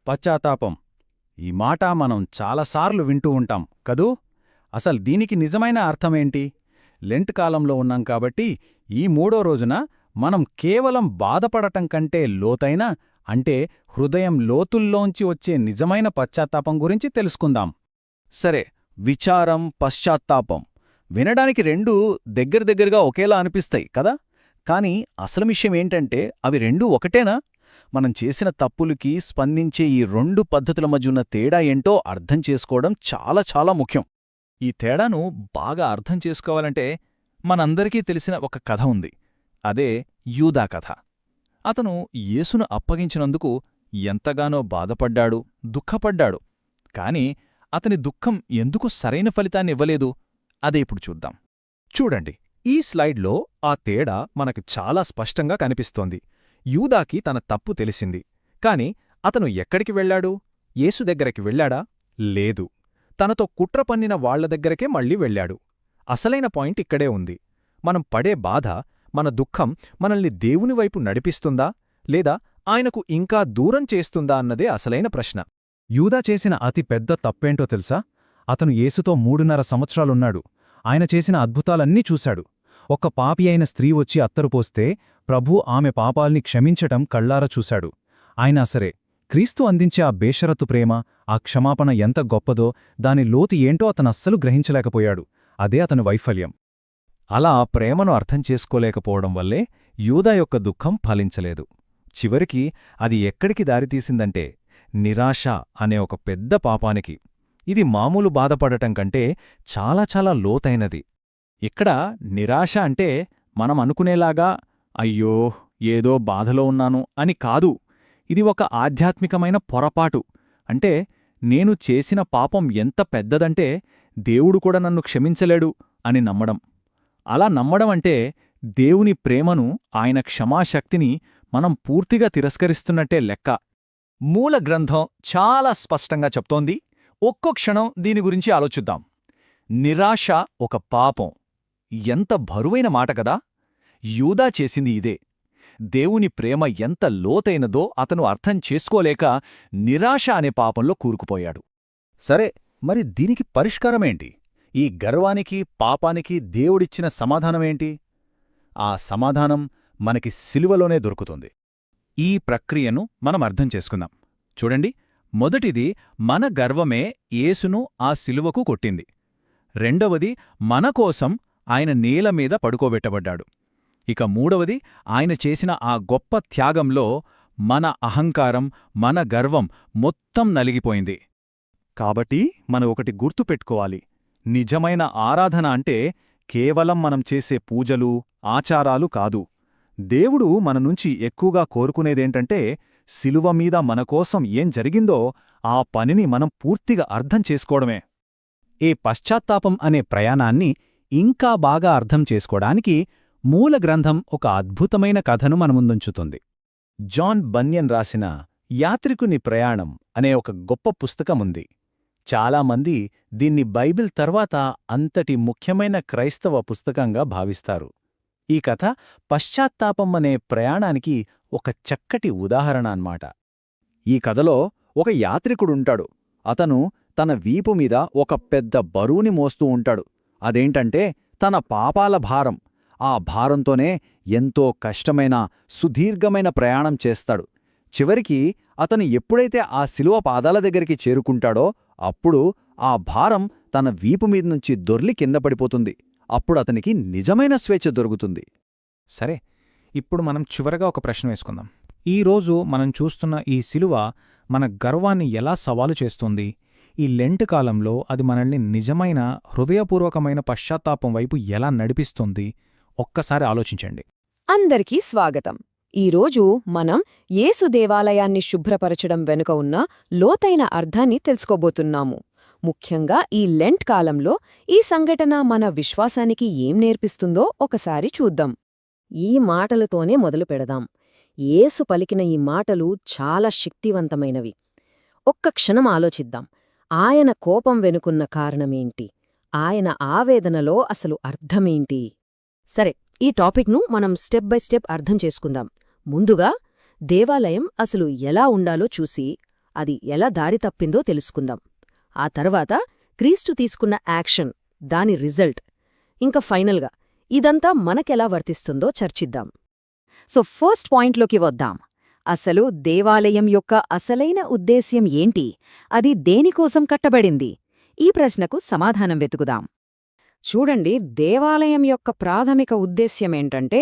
పశ్చాత్తాపం ఈ మాట మనం చాలాసార్లు వింటూ ఉంటాం కదూ. అసలు దీనికి నిజమైన అర్థమేంటి? లెంట్ కాలంలో ఉన్నాం కాబట్టి ఈ మూడో రోజున మనం కేవలం బాధపడటం కంటే లోతైన, అంటే హృదయం లోతుల్లోంచి వచ్చే నిజమైన పశ్చాత్తాపం గురించి తెలుసుకుందాం. సరే, విచారం, పశ్చాత్తాపం వినడానికి రెండూ దగ్గరగా ఒకేలా అనిపిస్తాయి కదా. కాని అసలు విషయమేంటంటే అవి రెండూ ఒకటేనా? మనం చేసిన తప్పులకి స్పందించే ఈ రెండు పద్ధతుల మధ్య ఉన్న తేడా ఏంటో అర్థం చేసుకోవడం చాలా చాలా ముఖ్యం. ఈ తేడాను బాగా అర్థం చేసుకోవాలంటే మనందరికీ తెలిసిన ఒక కథ ఉంది. అదే యూదా కథ. అతను యేసును అప్పగించినందుకు ఎంతగానో బాధపడ్డాడు, దుఃఖపడ్డాడు. కాని అతని దుఃఖం ఎందుకు సరైన ఫలితాన్నివ్వలేదు? అదే ఇప్పుడు చూద్దాం. చూడండి, ఈ స్లైడ్లో ఆ తేడా మనకు చాలా స్పష్టంగా కనిపిస్తోంది. యూదాకి తన తప్పు తెలిసింది. కాని అతను ఎక్కడికి వెళ్లాడు? యేసు దగ్గరికి వెళ్లాడా? లేదు. తనతో కుట్ర పన్నిన వాళ్ల దగ్గరకే మళ్ళీ వెళ్లాడు. అసలైన పాయింట్ ఇక్కడే ఉంది. మనం పడే బాధ, మన దుఃఖం మనల్ని దేవునివైపు నడిపిస్తుందా, లేదా ఆయనకు ఇంకా దూరం చేస్తుందా అన్నదే అసలైన ప్రశ్న. యూదా చేసిన అతి పెద్ద తప్పేంటో తెలుసా? అతను యేసుతో 3.5 సంవత్సరాలున్నాడు. ఆయన చేసిన అద్భుతాలన్నీ చూశాడు. ఒక్క పాపి అయిన స్త్రీ వచ్చి అత్తరుపోస్తే ప్రభూ ఆమె పాపాల్ని క్షమించటం కళ్ళారా చూశాడు. అయినా సరే, క్రీస్తు అందించే ఆ బేషరతు ప్రేమ, ఆ క్షమాపణ ఎంత గొప్పదో దాని లోతు ఏంటో అతనస్సలు గ్రహించలేకపోయాడు. అదే అతని వైఫల్యం. అలా ప్రేమను అర్థం చేసుకోలేకపోవడం వల్లే యూదా యొక్క దుఃఖం ఫలించలేదు. చివరికి అది ఎక్కడికి దారితీసిందంటే నిరాశ అనే ఒక పెద్ద పాపానికి. ఇది మామూలు బాధపడటం కంటే చాలా చాలా లోతైనది. ఇక్కడ నిరాశ అంటే మనం అనుకునేలాగా అయ్యో ఏదో బాధలో ఉన్నాను అని కాదు. ఇది ఒక ఆధ్యాత్మికమైన పొరపాటు. అంటే నేను చేసిన పాపం ఎంత పెద్దదంటే దేవుడు కూడా నన్ను క్షమించలేడు అని నమ్మడం. అలా నమ్మడం అంటే దేవుని ప్రేమను, ఆయన క్షమాశక్తిని మనం పూర్తిగా తిరస్కరిస్తున్నట్టే లెక్క. మూల గ్రంథం చాలా స్పష్టంగా చెప్తోంది. ఒక్కో క్షణం దీని గురించి ఆలోచిద్దాం. నిరాశ ఒక పాపం. ఎంత బరువైన మాట కదా. యూదా చేసింది ఇదే. దేవుని ప్రేమ ఎంత లోతైనదో అతను అర్థం చేసుకోలేక నిరాశ అనే పాపంలో కూరుకుపోయాడు. సరే, మరి దీనికి పరిష్కారమేంటి? ఈ గర్వానికి, పాపానికి దేవుడిచ్చిన సమాధానమేంటి? ఆ సమాధానం మనకి సిలువలోనే దొరుకుతుంది. ఈ ప్రక్రియను మనం అర్థం చేసుకుందాం. చూడండి, మొదటిది మన గర్వమే యేసును ఆ సిలువకు కొట్టింది. రెండవది మన కోసం ఆయన నేలమీద పడుకోబెట్టబడ్డాడు. ఇక మూడవది ఆయన చేసిన ఆ గొప్ప త్యాగంలో మన అహంకారం, మన గర్వం మొత్తం నలిగిపోయింది. కాబట్టి మనం ఒకటి గుర్తుపెట్టుకోవాలి. నిజమైన ఆరాధన అంటే కేవలం మనం చేసే పూజలు, ఆచారాలు కాదు. దేవుడు మన నుంచి ఎక్కువగా కోరుకునేదేంటంటే సిలువ మీద మనకోసం ఏం జరిగిందో ఆ పనిని మనం పూర్తిగా అర్థం చేసుకోవడమే. ఈ పశ్చాత్తాపం అనే ప్రయాణాన్ని ఇంకా బాగా అర్థం చేసుకోవడానికి మూల గ్రంథం ఒక అద్భుతమైన కథను మన ముందుంచుతుంది. జాన్ బన్యన్ రాసిన యాత్రికుని ప్రయాణం అనే ఒక గొప్ప పుస్తకముంది. చాలామంది దీన్ని బైబిల్ తర్వాత అంతటి ముఖ్యమైన క్రైస్తవ పుస్తకంగా భావిస్తారు. ఈ కథ పశ్చాత్తాపం అనే ప్రయాణానికి ఒక చక్కటి ఉదాహరణ అన్నమాట. ఈ కథలో ఒక యాత్రికుడుంటాడు. అతను తన వీపు మీద ఒక పెద్ద బరువుని మోస్తూ ఉంటాడు. అదేంటంటే తన పాపాల భారం. ఆ భారంతోనే ఎంతో కష్టమైన, సుదీర్ఘమైన ప్రయాణం చేస్తాడు. చివరికి అతను ఎప్పుడైతే ఆ శిలువ పాదాల దగ్గరికి చేరుకుంటాడో అప్పుడు ఆ భారం తన వీపు మీదనుంచి దొర్లి కింద పడిపోతుంది. అప్పుడు అతనికి నిజమైన స్వేచ్ఛ దొరుకుతుంది. సరే, ఇప్పుడు మనం చివరగా ఒక ప్రశ్న వేసుకుందాం. ఈరోజు మనం చూస్తున్న ఈ శిలువ మన గర్వాన్ని ఎలా సవాలు చేస్తుంది? ఈ లెంట్ కాలంలో అది మనల్ని నిజమైన, హృదయపూర్వకమైన పశ్చాత్తాపం వైపు ఎలా నడిపిస్తుంది? ఒక్కసారి ఆలోచించండి. అందరికీ స్వాగతం. ఈరోజు మనం యేసు దేవాలయాన్ని శుభ్రపరచడం వెనుక ఉన్న లోతైన అర్థాన్ని తెలుసుకోబోతున్నాము. ముఖ్యంగా ఈ లెంట్ కాలంలో ఈ సంఘటన మన విశ్వాసానికి ఏం నేర్పిస్తుందో ఒకసారి చూద్దాం. ఈ మాటలతోనే మొదలు పెడదాం. యేసు పలికిన ఈ మాటలు చాలా శక్తివంతమైనవి. ఒక్క క్షణం ఆలోచిద్దాం. ఆయన కోపం వెనుకున్న కారణమేంటి? ఆయన ఆవేదనలో అసలు అర్థమేంటి? సరే, ఈ టాపిక్ను మనం స్టెప్ బై స్టెప్ అర్థం చేసుకుందాం. ముందుగా దేవాలయం అసలు ఎలా ఉండాలో చూసి అది ఎలా దారి తప్పిందో తెలుసుకుందాం. ఆ తర్వాత క్రీస్తు తీసుకున్న యాక్షన్, దాని రిజల్ట్, ఇంకా ఫైనల్గా ఇదంతా మనకెలా వర్తిస్తుందో చర్చిద్దాం. సో ఫస్ట్ పాయింట్లోకి వద్దాం. అసలు దేవాలయం యొక్క అసలైన ఉద్దేశ్యం ఏంటి? అది దేనికోసం కట్టబడింది? ఈ ప్రశ్నకు సమాధానం వెతుకుదాం. చూడండి, దేవాలయం యొక్క ప్రాథమిక ఉద్దేశ్యమేంటంటే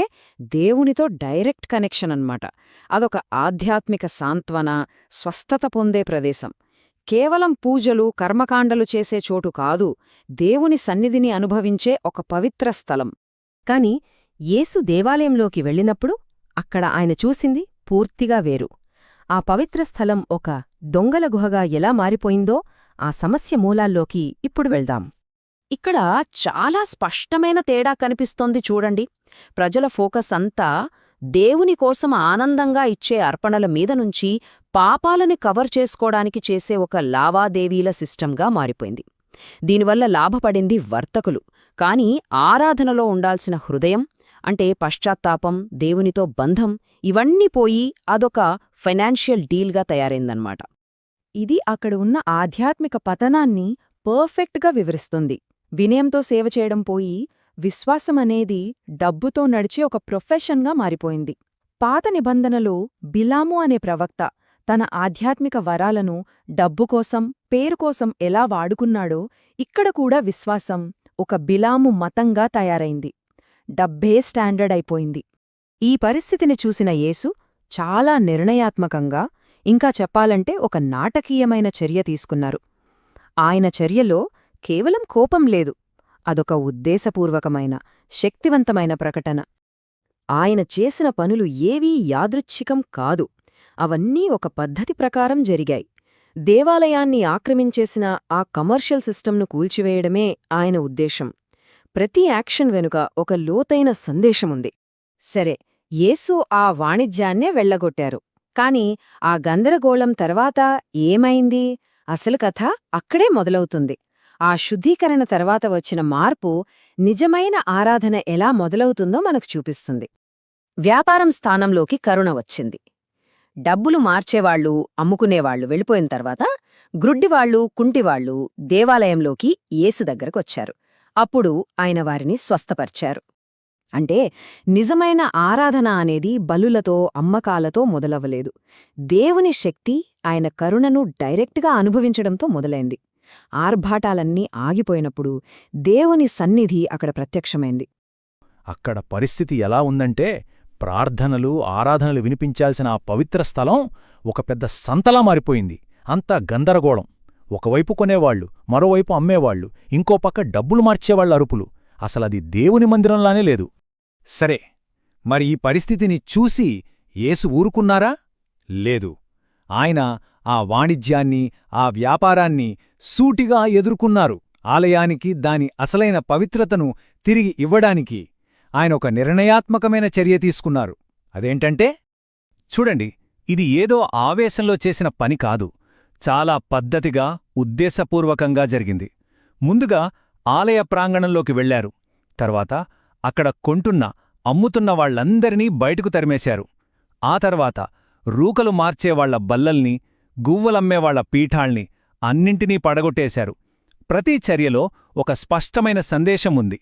దేవునితో డైరెక్ట్ కనెక్షన్ అన్నమాట. అదొక ఆధ్యాత్మిక సాంత్వన, స్వస్థత పొందే ప్రదేశం. కేవలం పూజలు, కర్మకాండలు చేసే చోటు కాదు, దేవుని సన్నిధిని అనుభవించే ఒక పవిత్ర స్థలం. కాని యేసు దేవాలయంలోకి వెళ్ళినప్పుడు అక్కడ ఆయన చూసింది పూర్తిగా వేరు. ఆ పవిత్ర స్థలం ఒక దొంగల గుహగా ఎలా మారిపోయిందో ఆ సమస్య మూలాల్లోకి ఇప్పుడు వెళ్దాం. ఇక్కడ చాలా స్పష్టమైన తేడా కనిపిస్తోంది చూడండి. ప్రజల ఫోకస్ అంతా దేవుని కోసం ఆనందంగా ఇచ్చే అర్పణల మీద నుంచి పాపాలని కవర్ చేసుకోవడానికి చేసే ఒక లావాదేవీల సిస్టంగా మారిపోయింది. దీనివల్ల లాభపడింది వర్తకులు, కాని ఆరాధనలో ఉండాల్సిన హృదయం, అంటే పశ్చాత్తాపం, దేవునితో బంధం, ఇవన్నీ పోయి అదొక ఫైనాన్షియల్ డీల్గా తయారైందన్నమాట. ఇది అక్కడ ఉన్న ఆధ్యాత్మిక పతనాన్ని పర్ఫెక్ట్గా వివరిస్తుంది. వినయంతో సేవ చేయడం పోయి విశ్వాసమనేది డబ్బుతో నడిచే ఒక ప్రొఫెషన్గా మారిపోయింది. పాత నిబంధనలో బిలాము అనే ప్రవక్త తన ఆధ్యాత్మిక వరాలను డబ్బుకోసం, పేరుకోసం ఎలా వాడుకున్నాడో ఇక్కడ కూడా విశ్వాసం ఒక బిలాము మతంగా తయారైంది. డబ్బే స్టాండర్డ్ అయిపోయింది. ఈ పరిస్థితిని చూసిన యేసు చాలా నిర్ణయాత్మకంగా, ఇంకా చెప్పాలంటే ఒక నాటకీయమైన చర్య తీసుకున్నారు. ఆయన చర్యలో కేవలం కోపం లేదు, అదొక ఉద్దేశపూర్వకమైన, శక్తివంతమైన ప్రకటన. ఆయన చేసిన పనులు ఏవీ యాదృచ్ఛికం కాదు, అవన్నీ ఒక పద్ధతి ప్రకారం జరిగాయి. దేవాలయాన్ని ఆక్రమించేసిన ఆ కమర్షియల్ సిస్టంను కూల్చివేయడమే ఆయన ఉద్దేశం. ప్రతి యాక్షన్ వెనుక ఒక లోతైన సందేశముంది. సరే, యేసు ఆ వాణిజ్యాన్నే వెళ్లగొట్టారు. కాని ఆ గందరగోళం తర్వాత ఏమైంది? అసలు కథ అక్కడే మొదలవుతుంది. ఆ శుద్ధీకరణ తర్వాత వచ్చిన మార్పు నిజమైన ఆరాధన ఎలా మొదలవుతుందో మనకు చూపిస్తుంది. వ్యాపారం స్థానంలోకి కరుణ వచ్చింది. డబ్బులు మార్చేవాళ్లు, అమ్ముకునేవాళ్లు వెళ్ళిపోయిన తర్వాత గ్రుడ్డివాళ్లు, కుంటివాళ్లు దేవాలయంలోకి యేసు దగ్గరకొచ్చారు. అప్పుడు ఆయన వారిని స్వస్థపర్చారు. అంటే నిజమైన ఆరాధన అనేది బలులతో, అమ్మకాలతో మొదలవ్వలేదు. దేవుని శక్తి, ఆయన కరుణను డైరెక్ట్గా అనుభవించడంతో మొదలైంది. ఆర్భాటాలన్నీ ఆగిపోయినప్పుడు దేవుని సన్నిధి అక్కడ ప్రత్యక్షమైంది. అక్కడ పరిస్థితి ఎలా ఉందంటే, ప్రార్థనలు, ఆరాధనలు వినిపించాల్సిన ఆ పవిత్ర స్థలం ఒక పెద్ద సంతలా మారిపోయింది. అంతా గందరగోళం. ఒకవైపు కొనేవాళ్లు, మరోవైపు అమ్మేవాళ్లు, ఇంకో పక్క డబ్బులు మార్చేవాళ్ల అరుపులు. అసలది దేవుని మందిరంలానే లేదు. సరే, మరి ఈ పరిస్థితిని చూసి యేసు ఊరుకున్నారా? లేదు. ఆయన ఆ వాణిజ్యాన్ని, ఆ వ్యాపారాన్ని సూటిగా ఎదుర్కొన్నారు. ఆలయానికి దాని అసలైన పవిత్రతను తిరిగి ఇవ్వడానికి ఆయన ఒక నిర్ణయాత్మకమైన చర్య తీసుకున్నారు. అదేంటంటే, చూడండి, ఇది ఏదో ఆవేశంలో చేసిన పని కాదు, చాలా పద్ధతిగా, ఉద్దేశపూర్వకంగా జరిగింది. ముందుగా ఆలయ ప్రాంగణంలోకి వెళ్లారు. తర్వాత అక్కడ కొంటున్న, అమ్ముతున్న వాళ్లందరినీ బయటకు తరిమేశారు. ఆ తర్వాత రూకలు మార్చేవాళ్ల బల్లల్ని, గువ్వలమ్మేవాళ్ల పీఠాల్ని అన్నింటినీ పడగొట్టేశారు. ప్రతి చర్యలో ఒక స్పష్టమైన సందేశం ఉంది.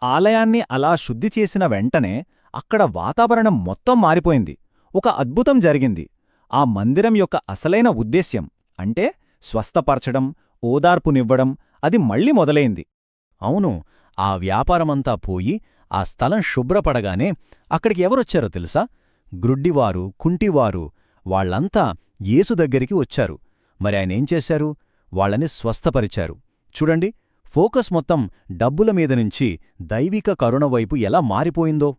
ఆలయాన్ని అలా శుద్ధి చేసిన వెంటనే అక్కడ వాతావరణం మొత్తం మారిపోయింది. ఒక అద్భుతం జరిగింది. ఆ మందిరం యొక్క అసలైన ఉద్దేశ్యం, అంటే స్వస్థపరచడం, ఓదార్పునివ్వడం, అది మళ్ళీ మొదలైంది. అవును, ఆ వ్యాపారమంతా పోయి ఆ స్థలం శుభ్రపడగానే అక్కడికి ఎవరొచ్చారో తెలుసా? గ్రుడ్డివారు, కుంటివారు, వాళ్లంతా యేసు దగ్గరికి వచ్చారు. మరి ఆయనేం చేశారు? వాళ్ళని స్వస్థపరిచారు. చూడండి, ఫోకస్ మొత్తం డబ్బుల మీద నుంచి దైవిక కరుణ వైపు ఎలా మారిపోయిందో.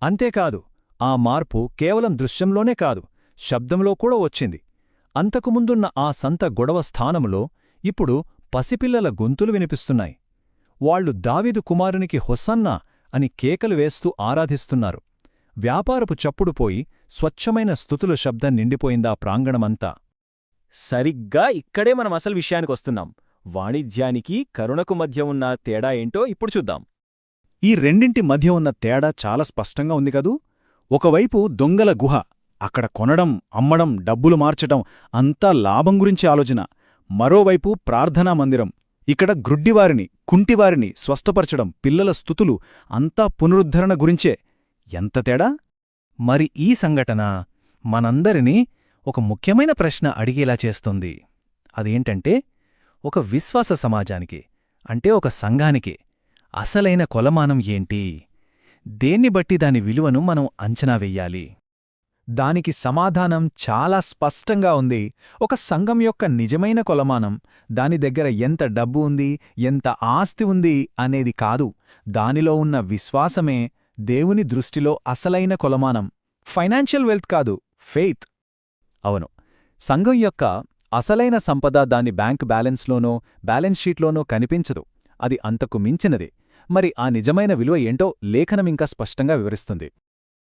అంతేకాదు, ఆ మార్పు కేవలం దృశ్యంలోనే కాదు, శబ్దంలో కూడా వచ్చింది. అంతకుముందున్న ఆ సంత గొడవ స్థానంలో ఇప్పుడు పసిపిల్లల గొంతులు వినిపిస్తున్నాయి. వాళ్లు దావీదు కుమారునికి హొసన్నా అని కేకలు వేస్తూ ఆరాధిస్తున్నారు. వ్యాపారపు చప్పుడు పోయి స్వచ్ఛమైన స్తుతుల శబ్దం నిండిపోయిందా ప్రాంగణమంతా. సరిగ్గా ఇక్కడే మనం అసలు విషయానికొస్తున్నాం. వాణిజ్యానికి, కరుణకు మధ్య ఉన్న తేడా ఏంటో ఇప్పుడు చూద్దాం. ఈ రెండింటి మధ్య ఉన్న తేడా చాలా స్పష్టంగా ఉంది కదూ. ఒకవైపు దొంగల గుహ, అక్కడ కొనడం, అమ్మడం, డబ్బులు మార్చటం అంతా లాభం గురించి ఆలోచన. మరోవైపు ప్రార్థనా మందిరం. ఇక్కడ గ్రుడ్డివారిని, కుంటివారిని స్వస్థపరచడం, పిల్లల స్తుతులు అంతా పునరుద్ధరణ గురించే. ఎంత తేడా! మరి ఈ సంఘటన మనందరినీ ఒక ముఖ్యమైన ప్రశ్న అడిగేలా చేస్తుంది. అదేంటంటే, ఒక విశ్వాస సమాజానికి, అంటే ఒక సంఘానికి అసలైన కొలమానం ఏంటి? దేన్ని బట్టి దాని విలువను మనం అంచనా వెయ్యాలి? దానికి సమాధానం చాలా స్పష్టంగా ఉంది. ఒక సంఘం యొక్క నిజమైన కొలమానం దాని దగ్గర ఎంత డబ్బు ఉంది, ఎంత ఆస్తి ఉంది అనేది కాదు. దానిలో ఉన్న విశ్వాసమే దేవుని దృష్టిలో అసలైన కొలమానం. ఫైనాన్షియల్ వెల్త్ కాదు, ఫెయిత్. అవును, సంఘం యొక్క అసలైన సంపద దాని బ్యాంక్ బ్యాలెన్స్లోనో, బ్యాలెన్స్ షీట్లోనో కనిపించదు. అది అంతకు మించినది. మరి ఆ నిజమైన విలువ ఏంటో లేఖనమింకా స్పష్టంగా వివరిస్తుంది.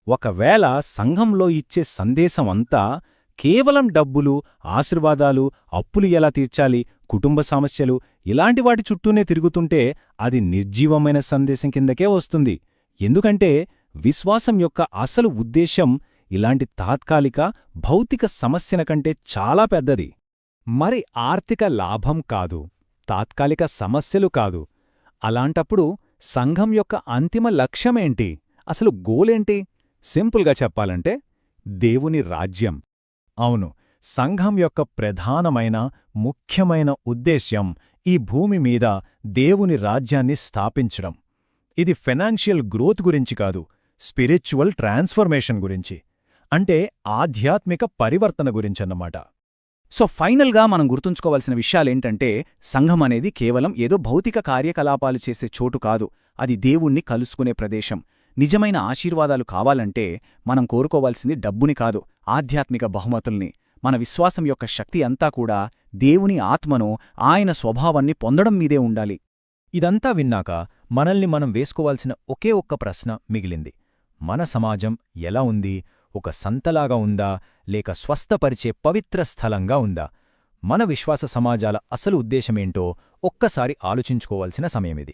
ఒకవేళ సంఘంలో ఇచ్చే సందేశమంతా కేవలం డబ్బులు, ఆశీర్వాదాలు, అప్పులు ఎలా తీర్చాలి, కుటుంబ సమస్యలు ఇలాంటి వాటి చుట్టూనే తిరుగుతుంటే అది నిర్జీవమైన సందేశం కిందకే వస్తుంది. ఎందుకంటే విశ్వాసం యొక్క అసలు ఉద్దేశం ఇలాంటి తాత్కాలిక, భౌతిక సమస్యల కంటే చాలా పెద్దది. మరి ఆర్థిక లాభం కాదు, తాత్కాలిక సమస్యలు కాదు. అలాంటప్పుడు సంఘం యొక్క అంతిమ లక్ష్యమేంటి? అసలు గోలేంటి? సింపుల్గా చెప్పాలంటే దేవుని రాజ్యం. అవును, సంఘం యొక్క ప్రధానమైన, ముఖ్యమైన ఉద్దేశ్యం ఈ భూమి మీద దేవుని రాజ్యాన్ని స్థాపించడం. ఇది ఫైనాన్షియల్ గ్రోత్ గురించి కాదు, స్పిరిచువల్ ట్రాన్స్ఫర్మేషన్ గురించి, అంటే ఆధ్యాత్మిక పరివర్తన గురించన్నమాట. సో ఫైనల్గా మనం గుర్తుంచుకోవాల్సిన విషయాలేంటంటే, సంఘం అనేది కేవలం ఏదో భౌతిక కార్యకలాపాలు చేసే చోటు కాదు. అది దేవుణ్ణి కలుసుకునే ప్రదేశం. నిజమైన ఆశీర్వాదాలు కావాలంటే మనం కోరుకోవాల్సింది డబ్బుని కాదు, ఆధ్యాత్మిక బహుమతుల్ని. మన విశ్వాసం యొక్క శక్తి అంతా కూడా దేవుని ఆత్మను, ఆయన స్వభావాన్ని పొందడం మీదే ఉండాలి. ఇదంతా విన్నాక మనల్ని మనం వేసుకోవాల్సిన ఒకే ఒక్క ప్రశ్న మిగిలింది. మన సమాజం ఎలా ఉంది? ఒక సంతలాగా ఉందా, లేక స్వస్థపరిచే పవిత్ర స్థలంగా ఉందా? మన విశ్వాస సమాజాల అసలు ఉద్దేశమేంటో ఒక్కసారి ఆలోచించుకోవాల్సిన సమయమిది.